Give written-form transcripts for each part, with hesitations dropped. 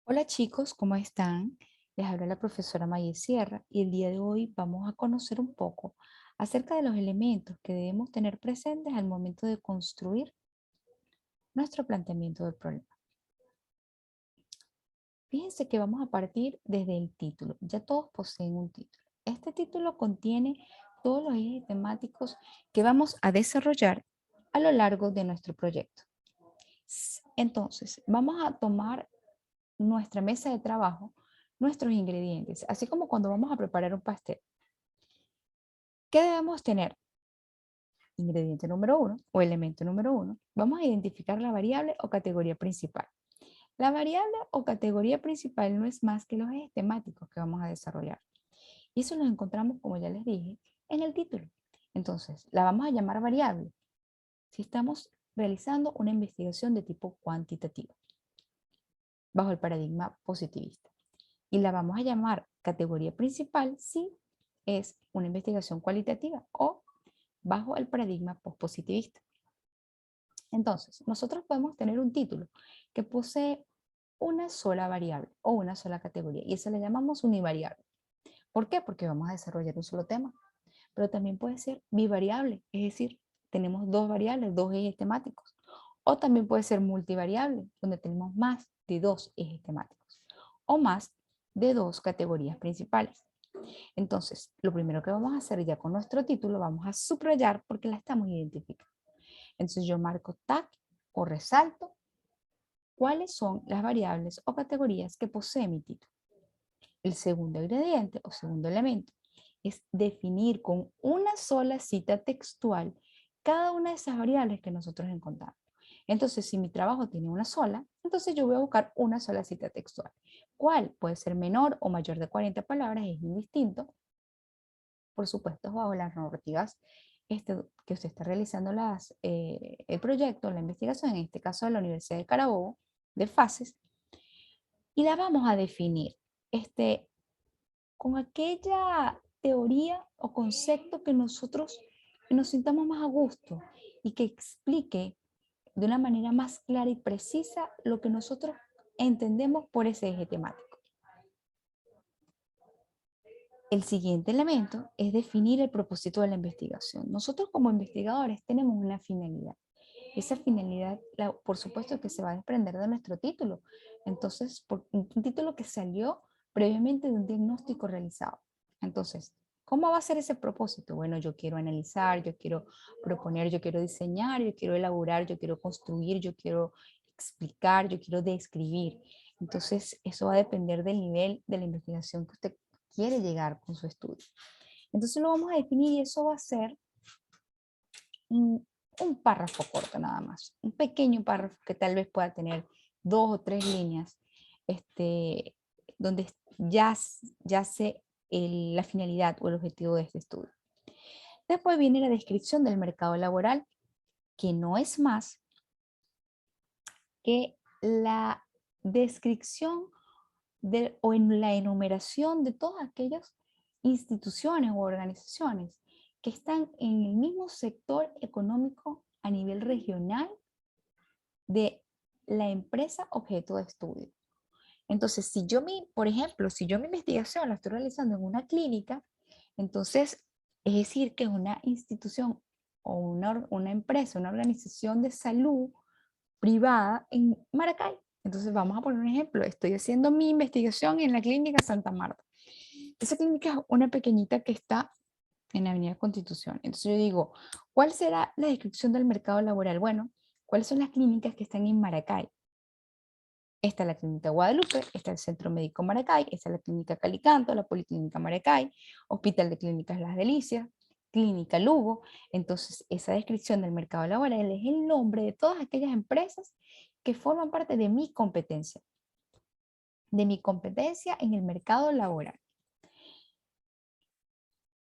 Hola chicos, ¿cómo están? Les habla la profesora Maye Sierra y el día de hoy vamos a conocer un poco acerca de los elementos que debemos tener presentes al momento de construir nuestro planteamiento del problema. Fíjense que vamos a partir desde el título. Ya todos poseen un título. Este título contiene todos los ejes temáticos que vamos a desarrollar a lo largo de nuestro proyecto. Entonces, vamos a tomar nuestra mesa de trabajo, nuestros ingredientes, así como cuando vamos a preparar un pastel. ¿Qué debemos tener? Ingrediente número uno o elemento número uno. Vamos a identificar la variable o categoría principal. La variable o categoría principal no es más que los ejes temáticos que vamos a desarrollar. Y eso lo encontramos, como ya les dije, en el título. Entonces, la vamos a llamar variable si estamos realizando una investigación de tipo cuantitativo, bajo el paradigma positivista. Y la vamos a llamar categoría principal si es una investigación cualitativa o bajo el paradigma postpositivista. Entonces, nosotros podemos tener un título que posee una sola variable o una sola categoría y esa le llamamos univariable. ¿Por qué? Porque vamos a desarrollar un solo tema. Pero también puede ser bivariable, es decir, tenemos dos variables, dos ejes temáticos. O también puede ser multivariable, donde tenemos más de dos ejes temáticos o más de dos categorías principales. Entonces, lo primero que vamos a hacer ya con nuestro título, vamos a subrayar porque la estamos identificando. Entonces yo marco tag o resalto cuáles son las variables o categorías que posee mi título. El segundo ingrediente o segundo elemento es definir con una sola cita textual cada una de esas variables que nosotros encontramos. Entonces, si mi trabajo tiene una sola, entonces yo voy a buscar una sola cita textual. ¿Cuál? Puede ser menor o mayor de 40 palabras, es indistinto, por supuesto, bajo las normativas que usted está realizando el proyecto, la investigación, en este caso de la Universidad de Carabobo, de fases, y la vamos a definir con aquella teoría o concepto que nosotros nos sintamos más a gusto y que explique de una manera más clara y precisa lo que nosotros entendemos por ese eje temático. El siguiente elemento es definir el propósito de la investigación. Nosotros como investigadores tenemos una finalidad. Esa finalidad, por supuesto, que se va a desprender de nuestro título. Entonces, por un título que salió previamente de un diagnóstico realizado. Entonces, ¿cómo va a ser ese propósito? Bueno, yo quiero analizar, yo quiero proponer, yo quiero diseñar, yo quiero elaborar, yo quiero construir, yo quiero explicar, yo quiero describir. Entonces, eso va a depender del nivel de la investigación que usted quiere llegar con su estudio. Entonces lo vamos a definir y eso va a ser un párrafo corto nada más, un pequeño párrafo que tal vez pueda tener dos o tres líneas, donde ya sé la finalidad o el objetivo de este estudio. Después viene la descripción del mercado laboral, que no es más que la descripción o en la enumeración de todas aquellas instituciones o organizaciones que están en el mismo sector económico a nivel regional de la empresa objeto de estudio. Entonces, por ejemplo, si yo mi investigación la estoy realizando en una clínica, entonces es decir que una institución o una empresa, una organización de salud privada en Maracay. Entonces, vamos a poner un ejemplo. Estoy haciendo mi investigación en la clínica Santa Marta. Esa clínica es una pequeñita que está en la Avenida Constitución. Entonces yo digo, ¿cuál será la descripción del mercado laboral? Bueno, ¿cuáles son las clínicas que están en Maracay? Está la Clínica Guadalupe, está el Centro Médico Maracay, está la Clínica Calicanto, la Policlínica Maracay, Hospital de Clínicas Las Delicias, Clínica Lugo. Entonces, esa descripción del mercado laboral es el nombre de todas aquellas empresas que forman parte de mi competencia en el mercado laboral.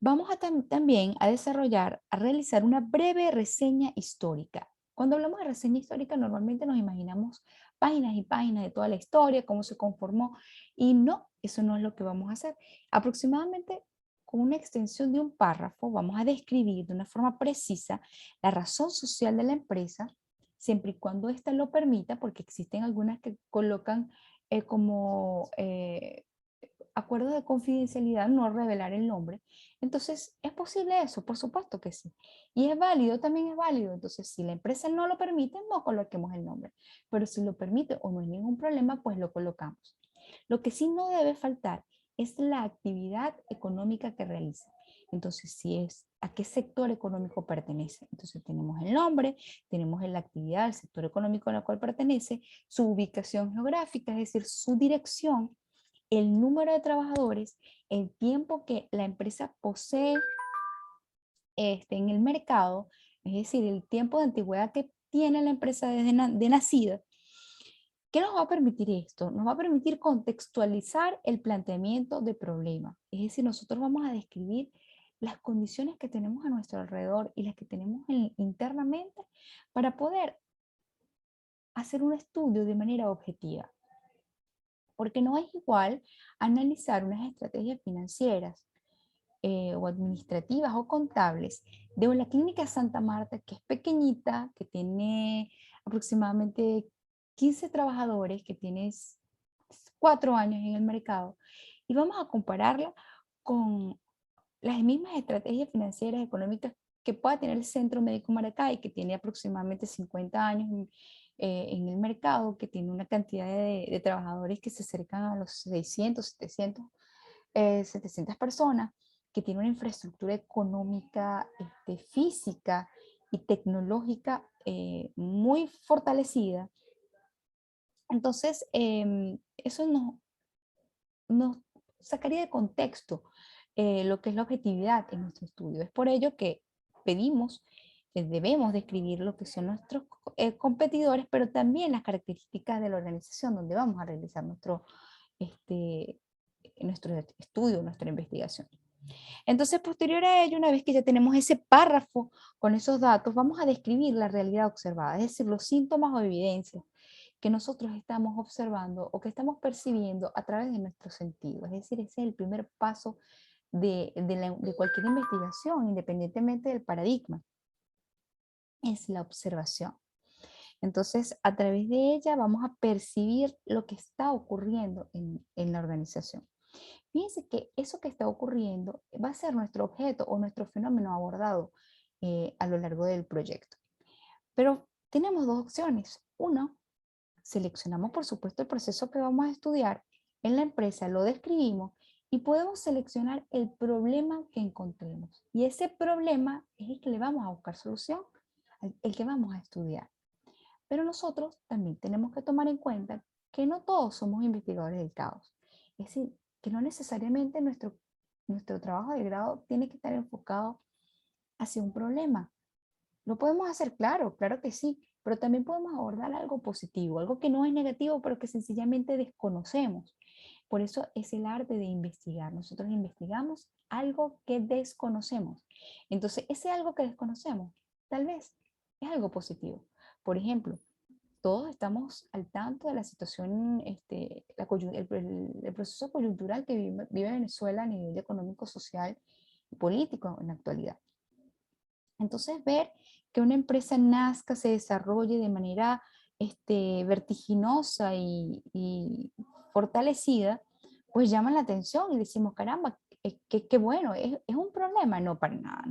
Vamos también a desarrollar, a realizar una breve reseña histórica. Cuando hablamos de reseña histórica, normalmente nos imaginamos páginas y páginas de toda la historia, cómo se conformó, y no, eso no es lo que vamos a hacer. Aproximadamente con una extensión de un párrafo, vamos a describir de una forma precisa la razón social de la empresa, siempre y cuando ésta lo permita, porque existen algunas que colocan como acuerdos de confidencialidad, no revelar el nombre. Entonces, ¿es posible eso? Por supuesto que sí. Y es válido, también es válido. Entonces, si la empresa no lo permite, no coloquemos el nombre. Pero si lo permite o no hay ningún problema, pues lo colocamos. Lo que sí no debe faltar es la actividad económica que realiza. Entonces, si es a qué sector económico pertenece. Entonces, tenemos el nombre, tenemos la actividad, el sector económico a la cual pertenece, su ubicación geográfica, es decir, su dirección, el número de trabajadores, el tiempo que la empresa posee en el mercado, es decir, el tiempo de antigüedad que tiene la empresa desde de nacida. ¿Qué nos va a permitir esto? Nos va a permitir contextualizar el planteamiento de problema. Es decir, nosotros vamos a describir las condiciones que tenemos a nuestro alrededor y las que tenemos internamente para poder hacer un estudio de manera objetiva. Porque no es igual analizar unas estrategias financieras o administrativas o contables de la Clínica Santa Marta, que es pequeñita, que tiene aproximadamente 15 trabajadores, que tiene 4 años en el mercado, y vamos a compararla con las mismas estrategias financieras económicas que pueda tener el Centro Médico Maracay, que tiene aproximadamente 50 años en el mercado, que tiene una cantidad de trabajadores que se acercan a los 600, 700 personas, que tiene una infraestructura económica, física y tecnológica muy fortalecida. Entonces, eso nos sacaría de contexto lo que es la objetividad en nuestro estudio. Es por ello que pedimos, debemos describir lo que son nuestros competidores, pero también las características de la organización donde vamos a realizar nuestro estudio, nuestra investigación. Entonces, posterior a ello, una vez que ya tenemos ese párrafo con esos datos, vamos a describir la realidad observada, es decir, los síntomas o evidencias que nosotros estamos observando o que estamos percibiendo a través de nuestros sentidos. Es decir, ese es el primer paso de cualquier investigación, independientemente del paradigma, es la observación. Entonces, a través de ella vamos a percibir lo que está ocurriendo en la organización. Fíjense que eso que está ocurriendo va a ser nuestro objeto o nuestro fenómeno abordado a lo largo del proyecto. Pero tenemos dos opciones. Uno, seleccionamos por supuesto el proceso que vamos a estudiar en la empresa, lo describimos y podemos seleccionar el problema que encontremos. Y ese problema es el que le vamos a buscar solución, el que vamos a estudiar. Pero nosotros también tenemos que tomar en cuenta que no todos somos investigadores del caos. Es decir, que no necesariamente nuestro trabajo de grado tiene que estar enfocado hacia un problema. Lo podemos hacer, claro, claro que sí, pero también podemos abordar algo positivo, algo que no es negativo, pero que sencillamente desconocemos. Por eso es el arte de investigar. Nosotros investigamos algo que desconocemos. Entonces, ese algo que desconocemos, tal vez, es algo positivo. Por ejemplo, todos estamos al tanto de la situación, el proceso coyuntural que vive Venezuela a nivel económico, social y político en la actualidad. Entonces, ver que una empresa nazca, se desarrolle de manera vertiginosa y fortalecida, pues llama la atención y decimos, caramba, qué bueno, ¿es un problema? No, para nada,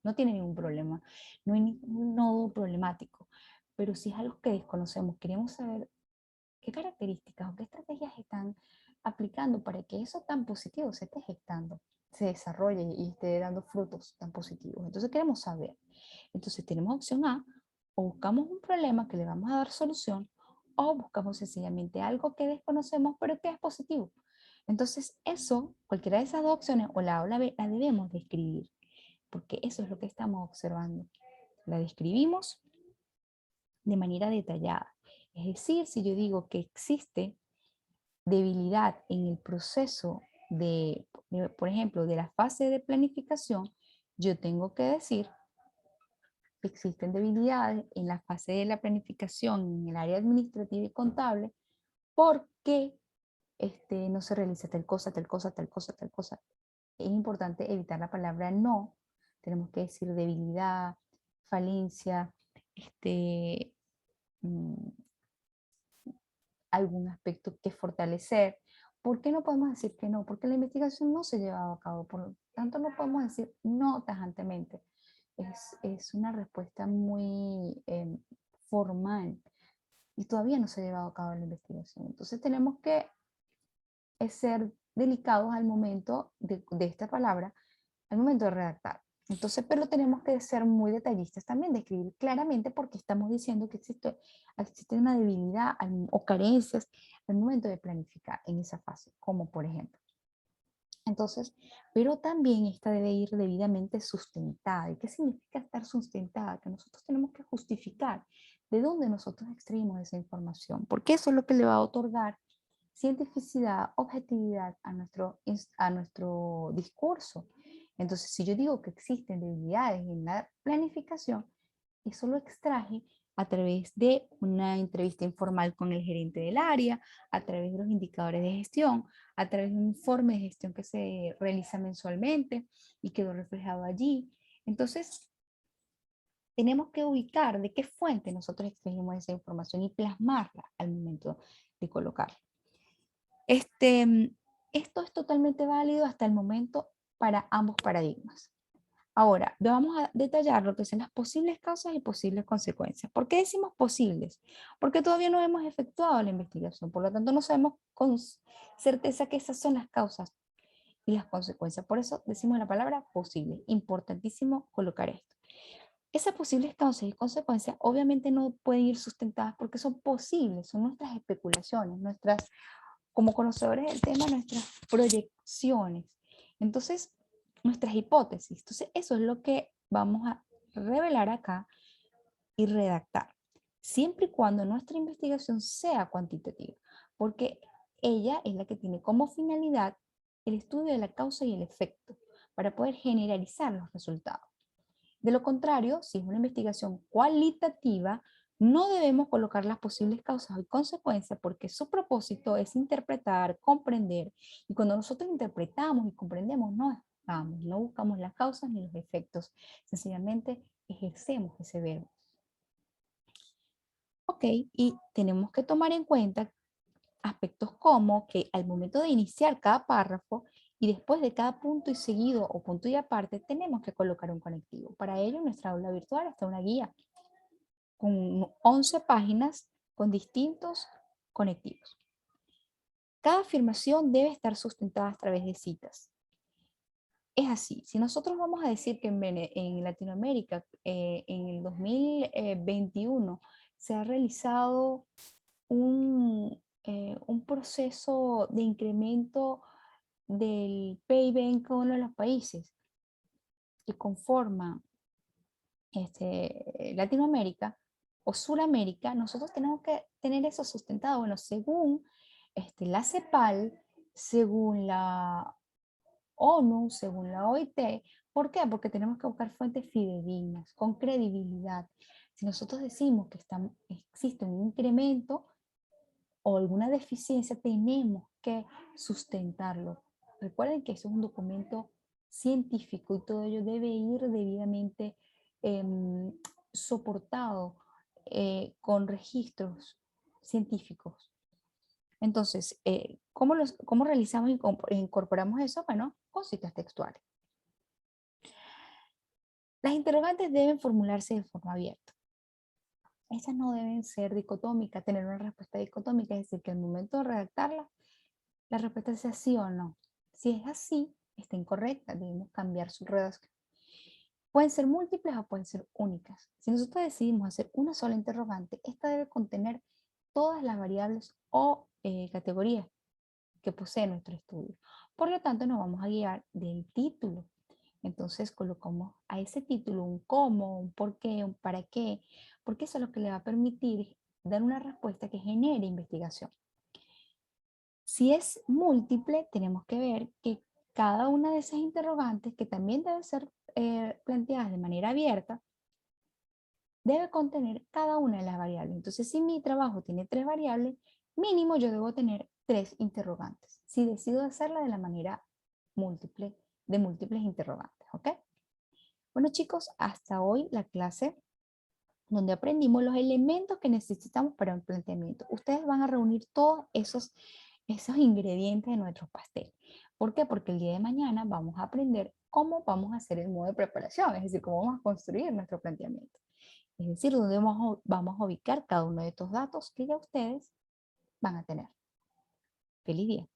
no tiene ningún problema, no hay ningún nodo problemático, pero si es algo que desconocemos, queremos saber qué características o qué estrategias están aplicando para que eso tan positivo se esté gestando, se desarrolle y esté dando frutos tan positivos. Entonces queremos saber. Entonces tenemos opción A, o buscamos un problema que le vamos a dar solución, o buscamos sencillamente algo que desconocemos pero que es positivo. Entonces eso, cualquiera de esas dos opciones, o la A o la B, la debemos describir, porque eso es lo que estamos observando. La describimos de manera detallada. Es decir, si yo digo que existe debilidad en el proceso por ejemplo, de la fase de planificación, yo tengo que decir que existen debilidades en la fase de la planificación en el área administrativa y contable porque no se realiza tal cosa, tal cosa, tal cosa, tal cosa. Es importante evitar la palabra no. Tenemos que decir debilidad, falencia, mm, algún aspecto que fortalecer. ¿Por qué no podemos decir que no? Porque la investigación no se ha llevado a cabo, por lo tanto no podemos decir no tajantemente. Es una respuesta muy formal y todavía no se ha llevado a cabo la investigación. Entonces tenemos que ser delicados al momento de esta palabra, al momento de redactar. Entonces, pero tenemos que ser muy detallistas también, de escribir claramente porque estamos diciendo que existe una debilidad o carencias al momento de planificar en esa fase, como por ejemplo. Entonces, pero también esta debe ir debidamente sustentada. ¿Y qué significa estar sustentada? Que nosotros tenemos que justificar de dónde nosotros extraímos esa información, porque eso es lo que le va a otorgar cientificidad, objetividad a nuestro discurso. Entonces, si yo digo que existen debilidades en la planificación, eso lo extraje a través de una entrevista informal con el gerente del área, a través de los indicadores de gestión, a través de un informe de gestión que se realiza mensualmente y quedó reflejado allí. Entonces, tenemos que ubicar de qué fuente nosotros extrajimos esa información y plasmarla al momento de colocarla. Esto es totalmente válido hasta el momento para ambos paradigmas. Ahora, vamos a detallar lo que son las posibles causas y posibles consecuencias. ¿Por qué decimos posibles? Porque todavía no hemos efectuado la investigación, por lo tanto no sabemos con certeza que esas son las causas y las consecuencias. Por eso decimos la palabra posible. Importantísimo colocar esto. Esas posibles causas y consecuencias obviamente no pueden ir sustentadas porque son posibles, son nuestras especulaciones, como conocedores del tema, nuestras proyecciones. Entonces, nuestras hipótesis. Entonces, eso es lo que vamos a revelar acá y redactar. Siempre y cuando nuestra investigación sea cuantitativa, porque ella es la que tiene como finalidad el estudio de la causa y el efecto para poder generalizar los resultados. De lo contrario, si es una investigación cualitativa, no debemos colocar las posibles causas y consecuencias porque su propósito es interpretar, comprender, y cuando nosotros interpretamos y comprendemos, no buscamos las causas ni los efectos, sencillamente ejercemos ese verbo. Ok, y tenemos que tomar en cuenta aspectos como que al momento de iniciar cada párrafo y después de cada punto y seguido o punto y aparte, tenemos que colocar un conectivo. Para ello, en nuestra aula virtual está una guía con 11 páginas con distintos conectivos. Cada afirmación debe estar sustentada a través de citas. Es así, si nosotros vamos a decir que en Latinoamérica en el 2021 se ha realizado un proceso de incremento del PIB en cada uno de los países que conforman Latinoamérica o Suramérica, nosotros tenemos que tener eso sustentado. Bueno, según la CEPAL, según la ONU, según la OIT. ¿Por qué? Porque tenemos que buscar fuentes fidedignas, con credibilidad. Si nosotros decimos que existe un incremento o alguna deficiencia, tenemos que sustentarlo. Recuerden que eso es un documento científico y todo ello debe ir debidamente soportado con registros científicos. Entonces, ¿cómo realizamos y incorporamos eso? Bueno, con citas textuales. Las interrogantes deben formularse de forma abierta. Esas no deben ser dicotómicas, tener una respuesta dicotómica, es decir, que al momento de redactarla, la respuesta sea sí o no. Si es así, está incorrecta, debemos cambiar su redacción. Pueden ser múltiples o pueden ser únicas. Si nosotros decidimos hacer una sola interrogante, esta debe contener todas las variables o categorías que posee nuestro estudio. Por lo tanto, nos vamos a guiar del título. Entonces colocamos a ese título un cómo, un por qué, un para qué, porque eso es lo que le va a permitir dar una respuesta que genere investigación. Si es múltiple, tenemos que ver que cada una de esas interrogantes, que también deben ser planteadas de manera abierta, debe contener cada una de las variables. Entonces, si mi trabajo tiene 3 variables, mínimo yo debo tener 3 interrogantes. Si decido hacerla de la manera múltiple, de múltiples interrogantes, ¿ok? Bueno chicos, hasta hoy la clase donde aprendimos los elementos que necesitamos para un planteamiento. Ustedes van a reunir todos esos ingredientes de nuestro pastel. ¿Por qué? Porque el día de mañana vamos a aprender cómo vamos a hacer el modo de preparación, es decir, cómo vamos a construir nuestro planteamiento. Es decir, dónde vamos a ubicar cada uno de estos datos que ya ustedes van a tener. Feliz día.